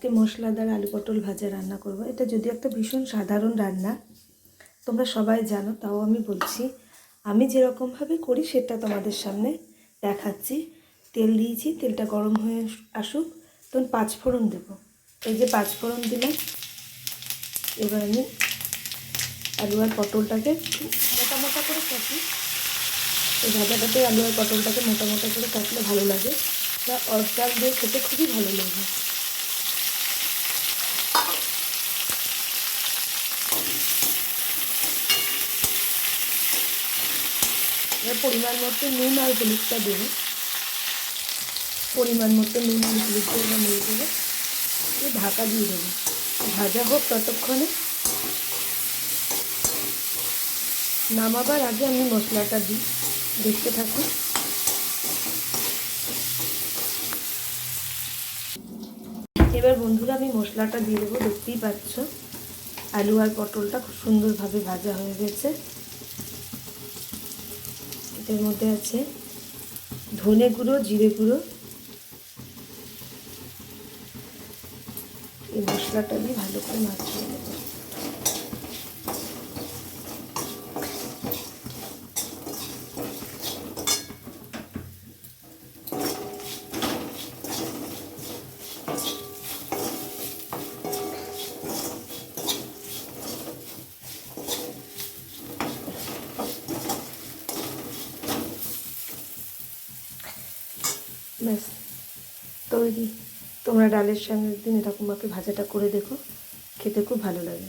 আজকে মশলাদার আলু পটল ভাজা রান্না করব। এটা যদিও একটা ভীষণ সাধারণ রান্না, তোমরা সবাই জানো, তাও আমি বলছি আমি যেরকমভাবে করি সেটা তোমাদের সামনে দেখাচ্ছি। তেল দিয়েছি, তেলটা গরম হয়ে আসুক, তখন পাঁচফোড়ন দেবো। এই যে পাঁচফোড়ন দিলাম। এবার আমি আলু আর পটলটাকে মোটা মোটা করে কাটি। এই ভাজাটাতে আলু আর পটলটাকে মোটা মোটা করে কাটলে ভালো লাগে, বা অর্ডার দিয়ে খেতে খুবই ভালো লাগে। এবার পরিমাণ মতো নুন আর হলুদটা দেবো। পরিমাণ মতো নুন আর হলুদ দিয়ে এবার নিয়ে দেবো, দিয়ে ঢাকা দিয়ে দেবো। ভাজা হোক ততক্ষণে। নামাবার আগে আমি মশলাটা দিই, দেখতে থাকুন। এবার বন্ধুরা আমি মশলাটা দিয়ে দেবো। দেখতেই পাচ্ছ আলু আর পটলটা খুব সুন্দরভাবে ভাজা হয়ে গেছে। এটার মধ্যে আছে ধনে গুঁড়ো, জিরে গুঁড়ো। এই মশলাটা দিয়ে ভালো করে মাখিয়ে নেব। ব্যাস তৈরি। তোমরা ডালের সঙ্গে একদিন এরকমভাবে ভাজাটা করে দেখো, খেতে খুব ভালো লাগে।